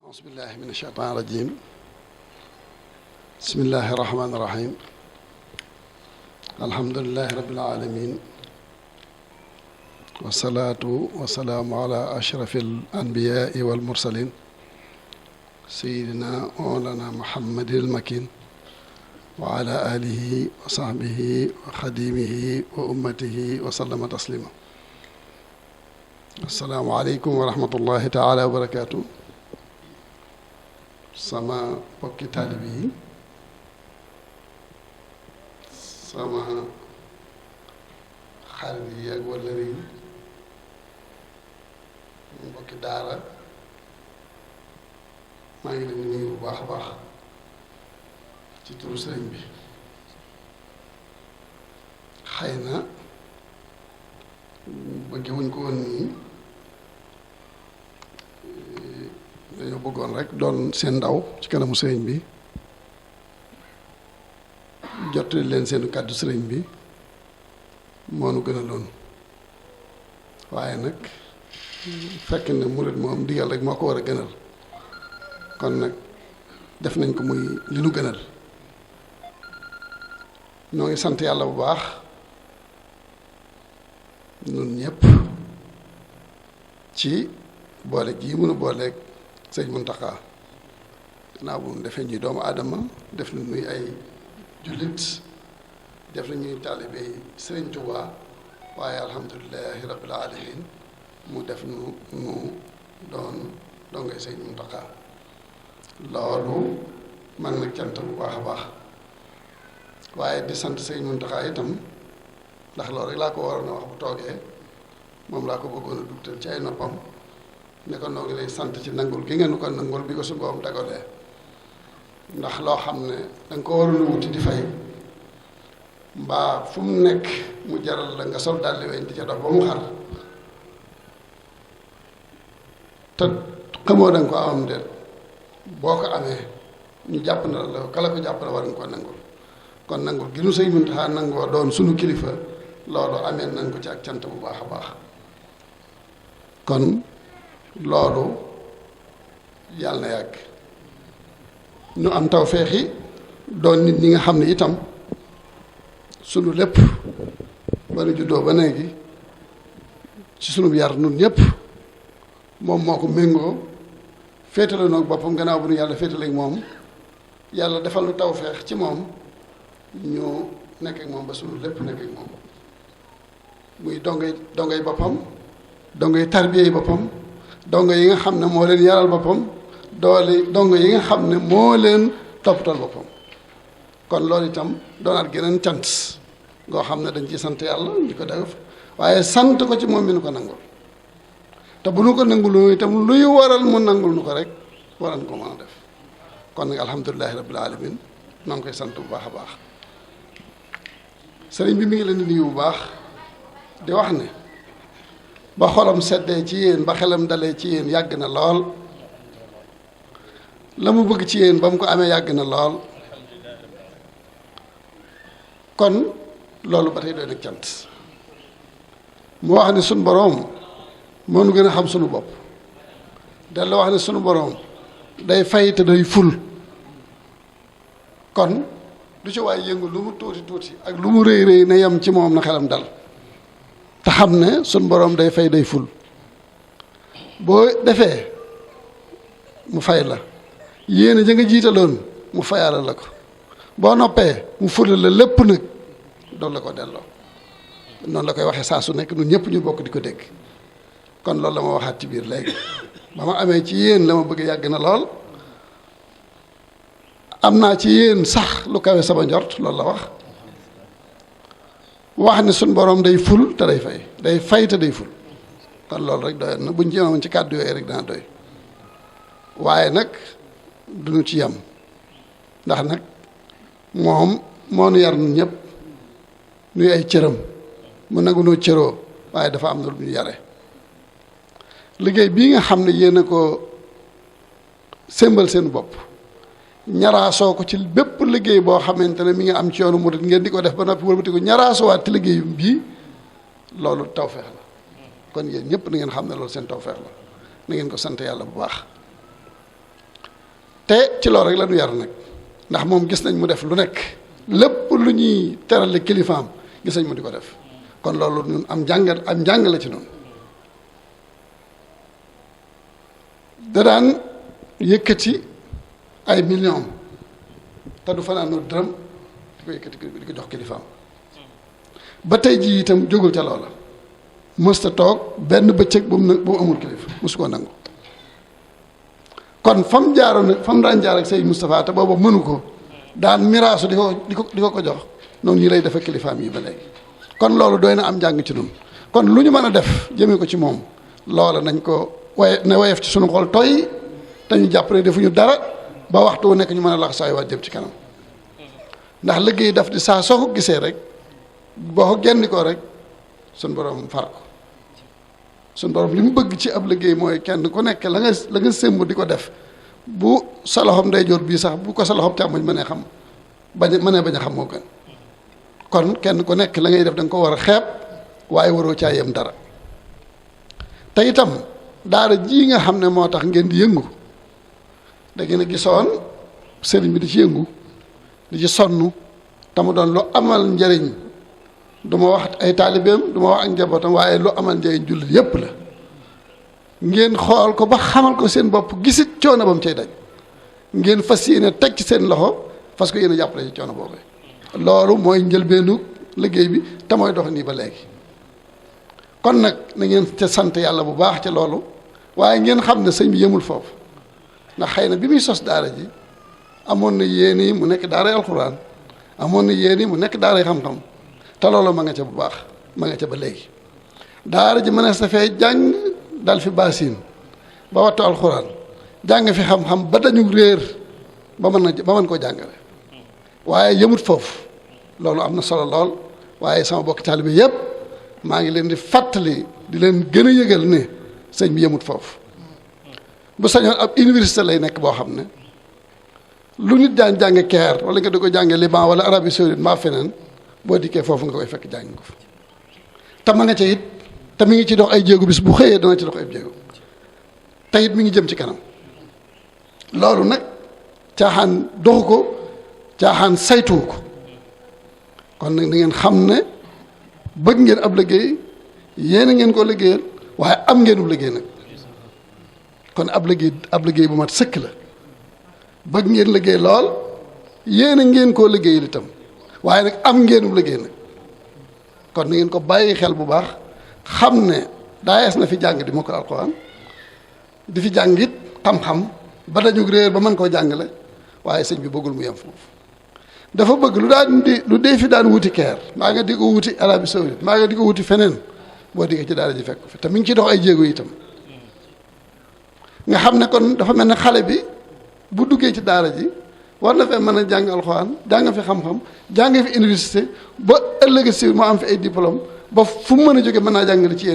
أعوذ بالله من الشيطان الرجيم بسم الله الرحمن الرحيم الحمد لله رب العالمين والصلاة والسلام على أشرف الأنبياء والمرسلين سيدنا مولانا محمد المكين وعلى آله وصحبه وخديمه وأمته وسلم تسليما السلام عليكم ورحمة الله تعالى وبركاته sama bokki taalib yi sama xarit yi ak wëllëri yi bokki daara maa ngi leen di nuyu bu baax a baax ci turu sëriñ bi xëy na bëgge wuñ ko woon nii dañoo bëggoon rek doon seen ndaw ci kanamu sëriñ bi jottali leen seen kàddu sëriñ bi moo nu gën a loon waaye nag fekk na murit moom digal rek moo ko war a gënal kon nag def nañ ko muy li nu gënal ñoo ngi sant yàlla bu baax nun ñëpp ci boole gii mënu booleeg sëñ Muntaxa naa bu defee ñuy doomu aadama def na ñuy ay jullit def na ñuy taalibe sëriñ Tuubaa waaye alhamdulilahi rabbil alamin mu def nu doon dongay sëñ Muntaxa loolu man nag cant bu baax a baax waaye di sant sëñ Muntaxa itam ndax loolu rek laa ko waroon a wax bu toogee moom laa ko bëggoon a dugtal ci ay noppam ne ko noo ngi lay sant ci nangul gi ngeen ko nangul bi ko su boom dagolee ndax loo xam ne danga ko waroon a wuti di fay mbaa fu mu nekk mu jaral la nga sol daldi weñ di ca dox ba mu xar te xamoo danga ko amam de boo ko amee ñu jàpp na la kala ko jàpp na war nga ko nangul kon nangul gi nu Sëñ Muntaxa nangoo doon sunu kilifa loolu amee nañ ko ci ak cant bu baax a baax kon loolu yàlla na yàgg ñu am tawfeexi doon nit ñi nga xam ne itam sunu lépp ba nu juddoo ba léegi ci sunu yar nun ñëpp moom moo ko méngoo féetale noog boppam gannaaw bu nu yàlla féetaleeg moom yàlla defal nu tawfeex ci moom ñu nekk ak moom ba sunu lépp nekk ak moom muy dongay boppam dongay tarbiyey boppam dongo yi nga xam ne moo leen yaral boppam dongo yi nga xam ne moo leen toppatoo boppam kon loolu itam doonaat geneen cant ngoo xam ne dañ ci sant yàlla di ko def waaye sant ko ci moom mi nu ko nangul te bu nu ko nangul itam luy waral mu nangul nu ko rek waral ko mën a def kon nag alhamdulilahi rabbil alamin noo ngi koy sant bu baax a baax sëriñ bi mi ngi leen di nuyu bu baax di wax ne ba xolam seddee ci yéen ba xelam dalee ci yéen yàgg na lool la mu bëgg ci yéen ba mu ko amee yàgg na lool kon loolu ba tey doy nag cant mu wax ne sunu boroom moo nu gën a xam sunu bopp dellu wax ne sunu boroom day fay te day ful kon du ci waay yëngu lu mu tuuti tuuti ak lu mu rëy rëy na yem ci moom na xelam dal te xam ne suñ boroom day fay day ful boo defee mu fay la yéene ja nga jiitaloon mu fayaala la ko boo noppee mu fulal la lépp nag doon la ko delloo noonu la koy waxee saa su nekk ñun ñëpp ñu bokk di ko dégg kon loolu la ma waxaat ci biir léegi ba ma amee ci yéen la ma bëgg yàgg na lool am naa ci yéen sax lu kawe sama njort loolu la wax ne suñ boroom day ful te day fay te day ful kon loolu rek doyoon na buñ ci yemoon ci kàddu yooyu rek dana doy waaye nag duñu ci yem ndax nag moom moo nu yar nun ñëpp nuy ay cëram mu nangu noo cëroo waaye dafa am na lu ñu yare liggéey bii nga xam ne yéen a ko sémbal seen bopp ñaraasoo ko ci bépp liggéey boo xamante ne mi nga am ci yoonu murid ngeen di ko def ba noppi wëlbati ko ñaraasowaat ci liggéey bii loolu tawfeex la kon yéen ñëpp na ngeen xam ne loolu seen tawfeex la na ngeen ko sant yàlla bu baax te ci loolu rek la ñu yar nag ndax moom gis nañ mu def lu nekk lépp lu ñuy terale kilifaam gis nañ mu di ko def kon loolu ñun am njàng la ci noonu da daan yëkkati ay millions te du fanaanoo dërëm di ko yëkkati di ko jox kilifaam ba tey jii itam jógul ca loola mësta toog benn bëccëg bu mu amul kilifa mësu koo nangu kon fam jaaroon nag fam daan jaar ak Sëñ Moustapha te booba mënu ko daan miraasu di ko jox noonu ñu lay defa kilifaam yi ba léegi kon loolu doy na am njàng ci noonu kon lu ñu mën a def jëmee ko ci moom loola nañ ko woyef ci sunu xol tooy te ñu jàpp ne defuñu dara ba waxtu wu nekk ñu mën a lax saay waat jëm ci kanam ndax liggéey daf di saa soo ko gisee rek boo ko genn ko rek suñ borom far ko suñ borom li mu bëgg ci ab liggéey mooy kenn ku nekk la nga sémb di ko def bu sa loxoom ndeyjoor bii sax bu ko sa loxoom càmmoñ mënee xam bañ a xam moo gën kon kenn ku nekk la ngay def da nga ko war a xeeb waaye waroo caa yem dara te itam daara ji nga xam ne moo tax ngeen di yëngu da ngeen a gisoon sëriñ bi di ci yëngu di ci sonn te mu doon lu amal njëriñ du ma wax ay taalibeem du ma wax ak njabootam waaye lu amal njëriñ jullit yépp la ngeen xool ko ba xamal ko seen bopp gisit coono ba mu cay daj ngeen fas yéene teg ci seen loxo fas ko yéene jàppale ci coono boobu loolu mooy njëlbeenu liggéey bi te mooy dox nii ba léegi kon nag na ngeen ca sant yàlla bu baax ca loolu waaye ngeen xam ne sëñ bi yemul foofu ndax xëy na bi muy sos daara ji amoon na yéene mu nekk daaray alxuraan amoon na yéene mu nekk daaray xam-xam te loolu ma nga ca bu baax ma nga ca ba léegi daara ji mënees na fee jàng dal fi baasin ba wattu alxuraan jàng fi xam-xam ba dañu réer ba mën koo jàngale waaye yëmut foofu loolu am na solo lool waaye sama bokki taalibe yépp maa ngi leen di fàttali di leen gën a yëgal ne sëñ bi yëmut foofu bu sañoon ab université lay nekk boo xam ne lu nit daan jànge Caire wala nga di ko jànge Liban wala Arabie Saoudite mbaa feneen boo dikkee foofu nga koy fekk jàng ko fa te ma nga ca it te mi ngi ci dox ay jéego bis bu xëyee dana ci dox ay jéego te it mi ngi jëm ci kanam loolu nag caaxaan doxu ko caaxaan saytuwu ko kon nag da ngeen xam ne bëgg ngeen ab liggéey yéen a ngeen koo liggéeyal waaye am ngeen ub liggéey nag kon ab liggéey bu mat sëkk la bëgg ngeen liggéey lool yéen a ngeen koo liggéeyal itam waaye nag am ngeen ub liggéey nag kon na ngeen ko bàyyi xel bu baax xam ne daayees na fi jàng di mokkal alxuraan di fi jàng it xam-xam ba dañu réer ba mën koo jàngale waaye sëñ bi bëggul mu yem foofu dafa bëgg lu dee fi daan wuti Caire maa nga di ko wuti Arabie Saoudite maa nga di ko wuti feneen boo diggee ci daara ji fekk fi te mi ngi ciy dox ay jéego itam nga xam ne kon dafa mel ne xale bi bu duggee ci daara ji war na fee mën a jàng alxuraan jàng fi xam-xam jàng fi université ba ëllëg si mu am fi ay diplôme ba fu mu mën a jóge mën naa jàngale ci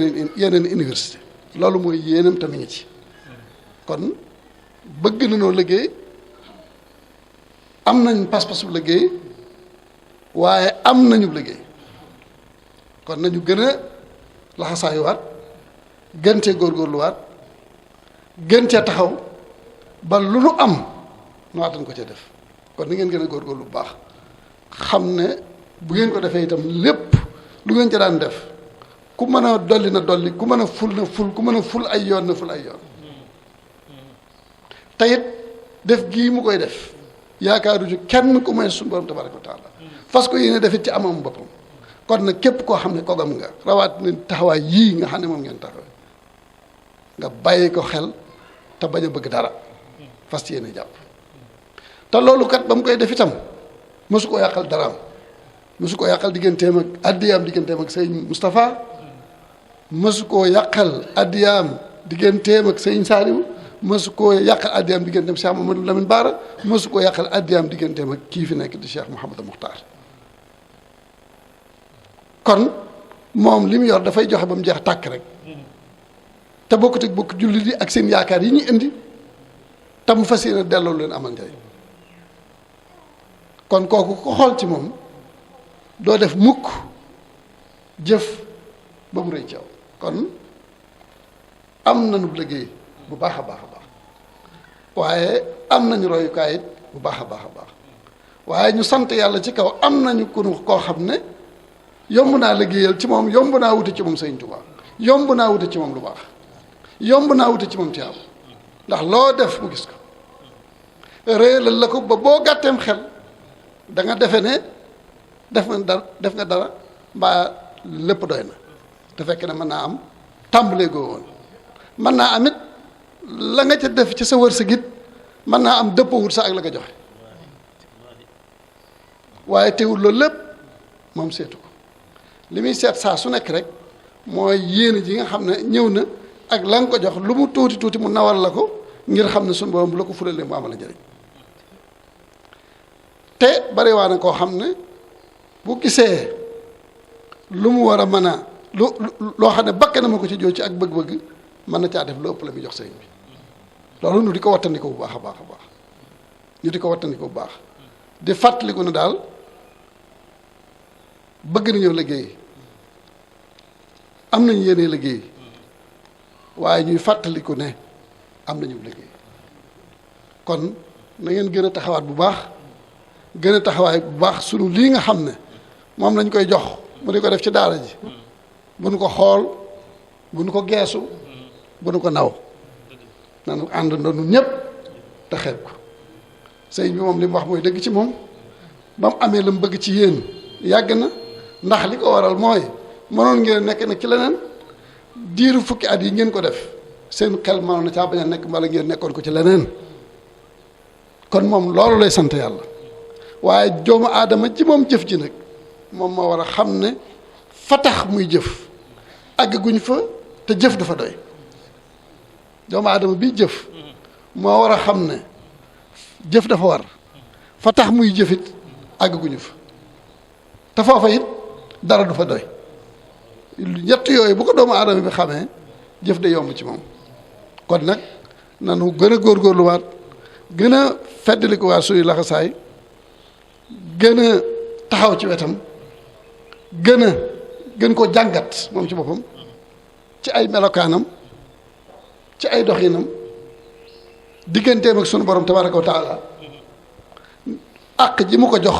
yeneen université loolu mooy yéenam te mi ngi ci kon bëgg na noo liggéey am nañ pas-pasu liggéey waaye am nañu liggéey kon nañu gën a laxasaayuwaat gën cee góorgóorluwaat gën cee taxaw ba lu nu am nu attan ko cee def kon ni ngeen gën a góorgóorlu bu baax xam ne bu ngeen ko defee itam lépp lu ngeen ca daan def ku mën a dolli na dolli ku mën a ful na ful ku mën a ful ay yoon na ful ay yoon te it def gii mu koy def yaakaaru ci kenn ku may suñu borom tabaraka wa taala fas ko yéene defit ci amam boppam kon nag képp koo xam ne kogam nga rawaat ne taxawaay yii nga xam ne moom ngeen taxawee nga bàyyi ko xel te bañ a bëgg dara fas yéene jàpp te loolu kat ba mu koy def itam mësu koo yàqal daraam mësu koo yàqal digganteem ak addiyaam digganteem ak sëñ Moustapha mësu koo yàqal addiyaam digganteem ak sëñ Saaliw mësu koo yàqal addiyaam digganteem Cheikh Mamadou Lamine Bara mësu koo yàqal addiyaam digganteem ak kii fi nekk di Cheikh Mouhamadou Mokhtar kon moom li mu yor dafay joxe ba mu jeex tàkk rek te bokkut ak bokk jullit yi ak seen yaakaar yi ñu indi te mu fas yéene delloo leen amal njëriñ kon kooku ko xool ci moom doo def mukk jëf ba mu rëy ci yow kon am nañu liggéey bu baax a baax a baax waaye am nañu royukaay it bu baax a baax a baax waaye ñu sant yàlla ci kaw am nañu koo xam ne yomb naa liggéeyal ci moom yomb naa wuti ci moom Sëriñ Tuubaa yomb naa wuti ci moom lu baax yomb naa wuti ci moom tiyaab ndax loo def mu gis ko réelal la ko ba boo gàtteem xel da nga defe ne def nga dara mbaa lépp doy na te fekk ne mën naa am tàmbalee goo woon mën naa am it la nga ca def ci sa wërsëg it mën naa am dëppawut sa ak la nga joxe waaye teewul loolu lépp moom seetu ko li muy seet saa su nekk rek mooy yéene ji nga xam ne ñëw na ak la nga ko jox lu mu tuuti tuuti mu nawal la ko ngir xam ne suñu borom bu la ko fulalee mu amal la njëriñ te bari waa na koo xam ne bu gisee lu mu war a mën a loo xam ne bakke na ma ko ci joo ci ak bëgg-bëgg mën na caa def lu ëpp la muy jox sëriñ bi loolu ñu di ko wattandiku bu baax a baax a baax ñu di ko wattandiku bu baax di fàttaliku ne daal bëgg nañoo liggéey am nañu yéene liggéey waaye ñuy fàttaliku ne am nañu liggéey kon na ngeen gën a taxawaat bu baax gën a taxawaay bu baax sunu lii nga xam ne moom lañ koy jox mu di ko def ci daara ji bu nu ko xool bu nu ko geesu bu nu ko naw nanu àndandoo ñun ñëpp te xeeb ko sëñ bi moom li mu wax mooy dëgg ci moom ba mu amee la mu bëgg ci yéen yàgg na ndax li ko waral mooy mënoon ngeen nekk nag ci leneen diiru fukki at yi ngeen ko def seen xel mënoon na caa bañ a nekk mbala ngeen nekkoon ko ci leneen kon moom loolu lay sant yàlla waaye doomu aadama ji moom jëf ji nag moom moo war a xam ne fa tax muy jëf àgguñ fa te jëf dafa doy doomu aadama bi jëf moo war a xam ne jëf dafa war fa tax muy jëfit àgguñu fa te foofa it dara du fa doy ñett yooyu bu ko doomu aadama bi xamee jëf de yomb ci moom kon nag nanu gën a góorgóorluwaat gën a feddalikuwaat suñu laxasaay gën a taxaw ci wetam gën ko jàngat moom ci boppam ci ay melokaanam ci ay doxinam digganteem ak sunu borom tabaraka wa taala àq ji mu ko jox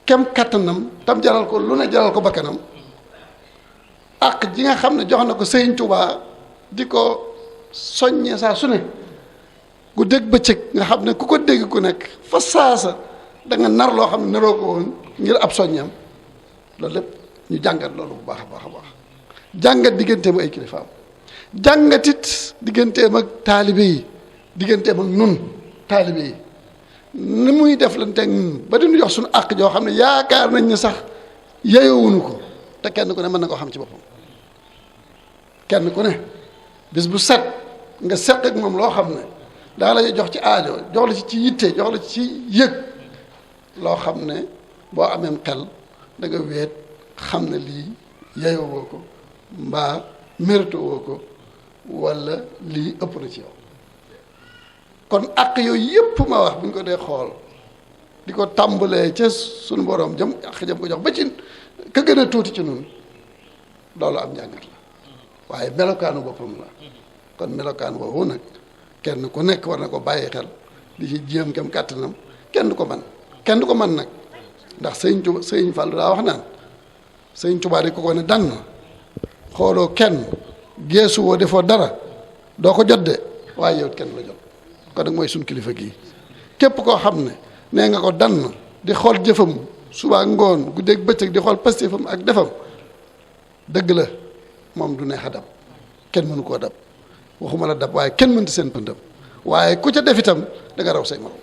kem kattanam tam jaral ko lu ne jaral ko bakkanam àq ji nga xam ne jox na ko Sëriñ Tuubaa di ko soññee saa su ne ku dégg bëccëg nga xam ne ku ko dégg ku nekk fa saasa da nga nar loo xam ne naroo ko woon ngir ab soññam loolu lépp ñu jàngat loolu bu baax a baax a baax jàngat digganteem ay kilifaam jàngatit digganteem ak taalibe yi digganteem ak nun taalibe yi ni muy def lan teg ba di ñu jox suñu àq joo xam ne yaakaar nañ ne sax yeyoowuñu ko te kenn ku ne mën na koo xam ci boppam kenn ku ne bis bu set nga seq ak moom loo xam ne daa la jox ci aajo jox la ci yitte jox la ci yëg loo xam ne boo ameem xel da nga weet xam ne lii yeyoowoo ko mbaa mérito woo ko walla lii ëpp na ci yow kon àq yooyu yëpp ma wax bu ñu ko dee xool di ko tàmbalee ca suñu borom jëm àq jëm ko jox ba ci ka gën a tuuti ci nun loolu am njàngat la waaye melokaanu boppam la kon melokaan boobu nag kenn ku nekk war na ko bàyyi xel di ci jéem kem kàttanam kenn du ko man nag ndax sëñ Fallu daa wax naan sëñ Tuubaa di ko ne dang xooloo kenn geesu woo defoo dara doo ko jot de waaye yow kenn la jot kon nag mooy suñ kilifa gii képp koo xam ne nee nga ko dann di xool jëfam suba ngoon guddeeg bëccëg di xool pastéefam ak defam dëgg la moom du neex a dab kenn mënu koo dab waxuma la dab waaye kenn mënti seen pëndam waaye ku ca def itam da nga raw say morom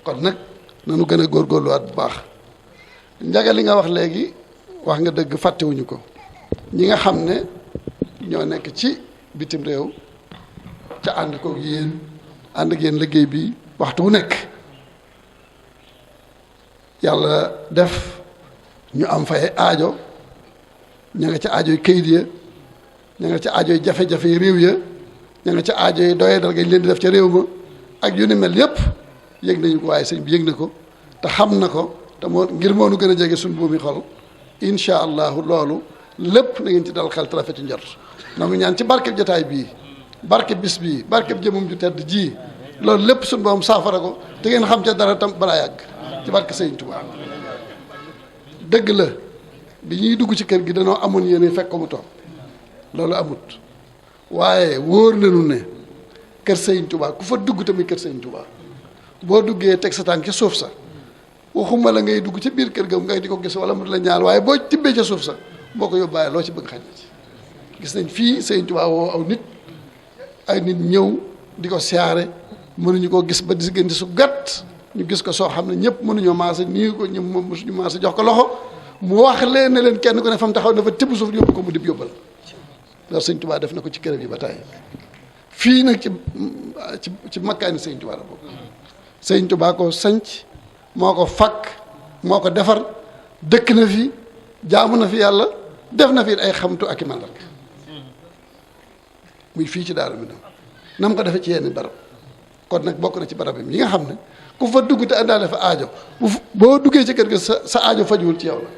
kon nag nanu gën a góorgóorluwaat bu baax njaga li nga wax léegi wax nga dëgg fàttewuñu ko ñi nga xam ne ñoo nekk ci bitim réew ca ànd ko yéen ànd ak yéen liggéey bi waxtu wu nekk yàlla def ñu am fay aajo ña nga ca aajo yi kayit ya ña nga ca aajo yi jafe-jafe yi réew ya ña nga ca aajo yi doyee dal gañ leen di def ca réew ma ak yu ni mel yépp yëg nañu ko waaye sëñ bi yëg na ko te xam na ko te moo ngir moo nu gën a jege suñ buumi xol incha allahu loolu lépp na ngeen ci dal xel te rafet ci njort na ngi ñaan ci barkeb jotaay bii barkeb bis bii barkeb jëmum ju tedd ji loolu lépp suñu borom saafara ko te ngeen xam ca dara tam balaa yàgg ci barke Sëriñ Tuubaa. dëgg la bi ñuy dugg ci kër gi danoo amoon yéene fekk ko mu toog loolu amut waaye wóor nañu ne kër Sëriñ Tuubaa ku fa dugg tamit kër Sëriñ Tuubaa boo duggee teg sa tànk ca suuf sa waxuma la ngay dugg ca biir kër ga ngay di ko gis wala mu la ñaal waaye boo tibbee ca suuf sa boo ko yóbbaale loo ci bëgg xaj na ci. gis nañ fii Sëriñ Tuubaa woo aw nit ay nit ñëw di ko siyaare mënuñu koo gis ba diggante su gàtt ñu gis ko soo xam ne ñëpp mënuñoo maase nii ko ñëpp moom mosuñu maase jox ko loxo mu wax leen ne leen kenn ku ne fa mu taxaw dafa tibb suuf yóbbu ko mu dib yóbbal loolu Sëriñ Tuubaa def na ko ci kër yi ba tey fii nag ci makkaani Sëriñ Tuubaa la bokk. Sëriñ Tuubaa ko sanc moo ko fakk moo ko defar dëkk na fi jaamu na fi yàlla def na fi ay xamtu ak i màndarga muy fii ci Daaru Minam na mu ko defee ci yenn barab kon nag bokk na ci barab yi nga xam ne ku fa dugg te àndaale fa aajo boo duggee ci kër ga sa aajo fajuwul ci yow la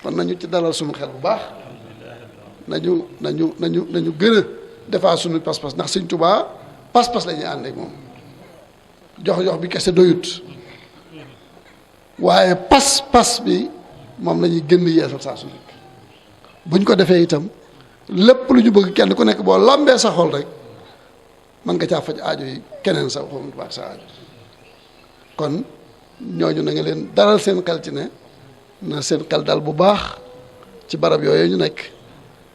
kon nañu ci dalal suñu xel bu baax nañu gën a defaa suñu pas-pas ndax Sëriñ Tuubaa pas-pas la ñuy ànd ak moom jox bi kese doyut waaye pas bi moom la ñuy gën yeesal saa su nekk buñ ko defee itam lépp lu ñu bëgg kenn ku nekk boo lambee sa xol rek mën nga caa faj aajo yi keneen sa xol baax sa aajo kon ñooñu na nga leen dalal seen xel ci ne na seen xel dal bu baax ci barab yooyu ñu nekk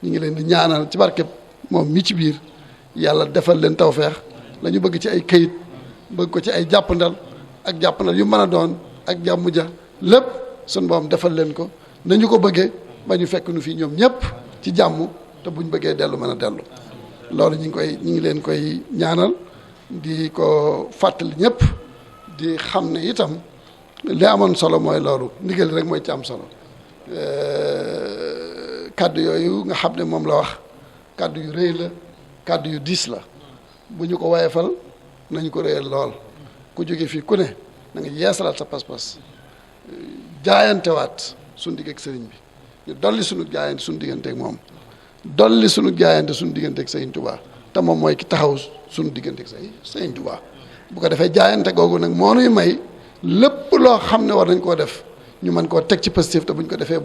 ñu ngi leen di ñaanal ci barkeb moom mi ci biir yàlla defal leen tawfeex la ñu bëgg ci ay këyit bëgg ko ci ay jàppandal yu mën a doon ak jàmm ja lépp suñu borom defal leen ko nañu ko bëggee ba ñu fekk nu fii ñoom ñëpp ci jàmm te buñ bëggee dellu mën a dellu loolu ñu ngi leen koy ñaanal di ko fàttali ñëpp di xam ne itam li amoon solo mooy loolu ndigal rek mooy ci am solo kàddu yooyu nga xam ne moom la wax kàddu yu rëy la kàddu yu diis la bu ñu ko woyefal nañu ko réyal lool ku jóge fii ku ne na nga yeesalaat sa pas-pas jaayantewaat suñu digg ak sëriñ bi ñu dolli suñu jaayante suñu digganteeg moom dolli suñu jaayante suñu digganteeg Sëriñ Tuubaa te moom mooy ki taxaw suñu digganteeg Sëriñ Tuubaa bu ko defee jaayante googu nag moo nuy may lépp loo xam ne war nañ koo def ñu mën koo teg ci positif te buñ ko defee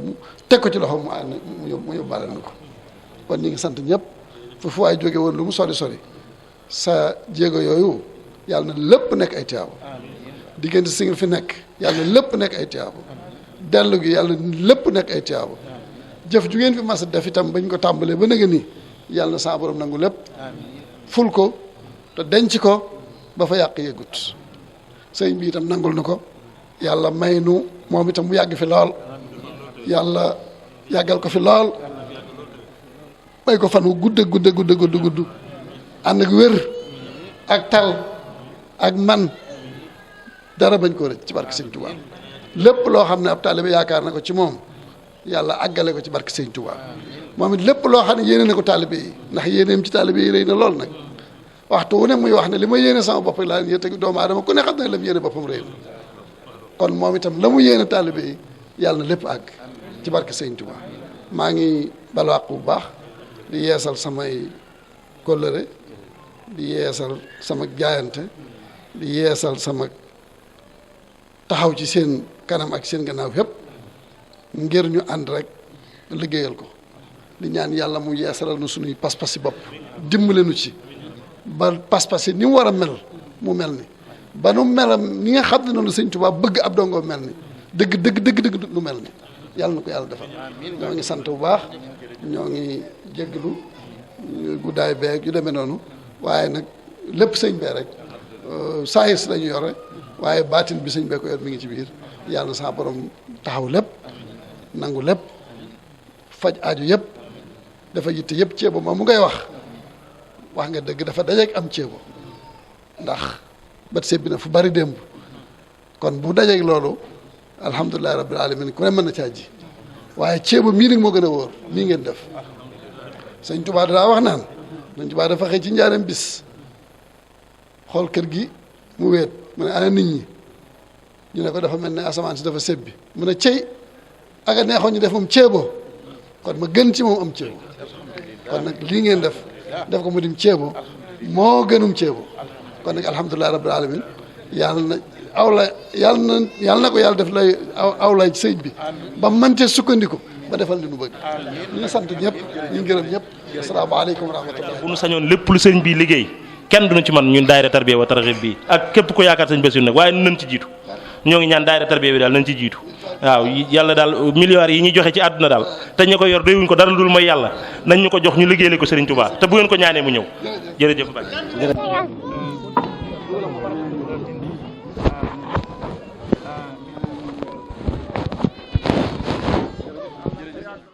teg ko ci loxo mu yóbbaale na ko kon ñu ngi sant ñëpp fu waay jóge woon lu mu sori sa jéego yooyu yàlla na lépp nekk ay tiyaabo diggante si nga fi nekk yàlla na lépp nekk ay tiyaabo dellu gi yàlla lépp nekk ay tiyaabo jëf ju ngeen fi mas a def itam bañ ko tàmbalee ba nga nii yàlla na sa borom nangu lépp ful ko te denc ko ba fa yàq yëgut sëñ bi itam nangul na ko yàlla may nu moom itam mu yàgg fi lool yàlla yàggal ko fi lool may ko fan wu gudd ànd ak wér ak tal ak man dara bañ koo rëcc ci barke Sëñ Tuubaa lépp loo xam ne ab taalibe yaakaar na ko ci moom yàlla àggale ko ci barke Sëñ Tuubaa moom it lépp loo xam ne yéene na ko taalibe yi ndax yéeneem ci taalibe yi rëy na lool nag waxtu wu ne muy wax ne li ma yéene sama bopp laa leen yéene doomu aadama ku ne xam ne la mu yéene boppam rëy na kon moom itam la mu yéene taalibe yi yàlla na lépp àgg ci barke Sëñ Tuubaa maa ngi balwaq bu baax di yeesal samay kóllëre di yeesal sama jaayante di yeesal sama taxaw ci seen kanam ak seen gannaaw yëpp ngir ñu ànd rek liggéeyal ko di ñaan yàlla mu yeesalal nu suñuy pas-pas yi bopp dimbale nu ci ba pas-pas yi ni mu war a mel mu mel ni ba nu melam ni nga xam ne noonu Sëñ Tuubaa bëgg ab dongoo mel ni dëgg nu mel ni yàlla na ko yàlla defal ñoo ngi sant bu baax ñoo ngi jégglu guddaay beeg yu demee noonu waaye nag lépp sëñ bee rek saayir si lañu yore waaye baatin bi sëñ bee ko yor mi ngi ci biir yàlla na sa borom taxaw lépp nangu lépp faj aaju yëpp dafa yitte yëpp ceebo moom mu ngay wax nga dëgg dafa dajeeg am ceebo ndax bat sebbi na fu bari démb kon bu dajeeg loolu alhamdulilahi rabbil alamin ku ne mën na caa ji waaye ceebo mii nag moo gën a wóor mii ngeen def Sëñ Tuubaa daa wax naan Sëñ Tuubaa dafa xëy ci njaareem bis xool kër gi mu weet mu ne ana nit ñi ñu ne ko dafa mel ne asamaan si dafa sebbi mu ne cey aga neexoon ñu def moom ceebo kon ma gën ci moom am ceebo kon nag lii ngeen def ko mu dim ceebo moo gënum ceebo kon nag alhamdulilah rabbil alamin yàlla na ko yàlla def lay aw lay ci sëñ bi ba mën cee sukkandiku ba defal li nu bëgg. ñu ngi sant ñëpp ñu ngi gërëm ñëpp asalaamaaleykum wa rahmatullah. bu nu sañoon lépp lu sëñ bi liggéey kenn duñu ci man ñun daayira tarbiya wa targhib bi ak képp ko yaakaar sëñ Bassirou nag waaye nañ ci jiitu ñoo ngi ñaan daayira tarbiya bi daal nañ ci jiitu waaw yàlla daal milliards yi ñuy joxe ci àdduna daal te ñu ko yor doyuñ ko dara dul mooy yàlla nañ ñu ko jox ñu liggéeyale ko Serigne Touba te bu ngeen ko ñaanee mu ñëw jërëjëf Mbacke.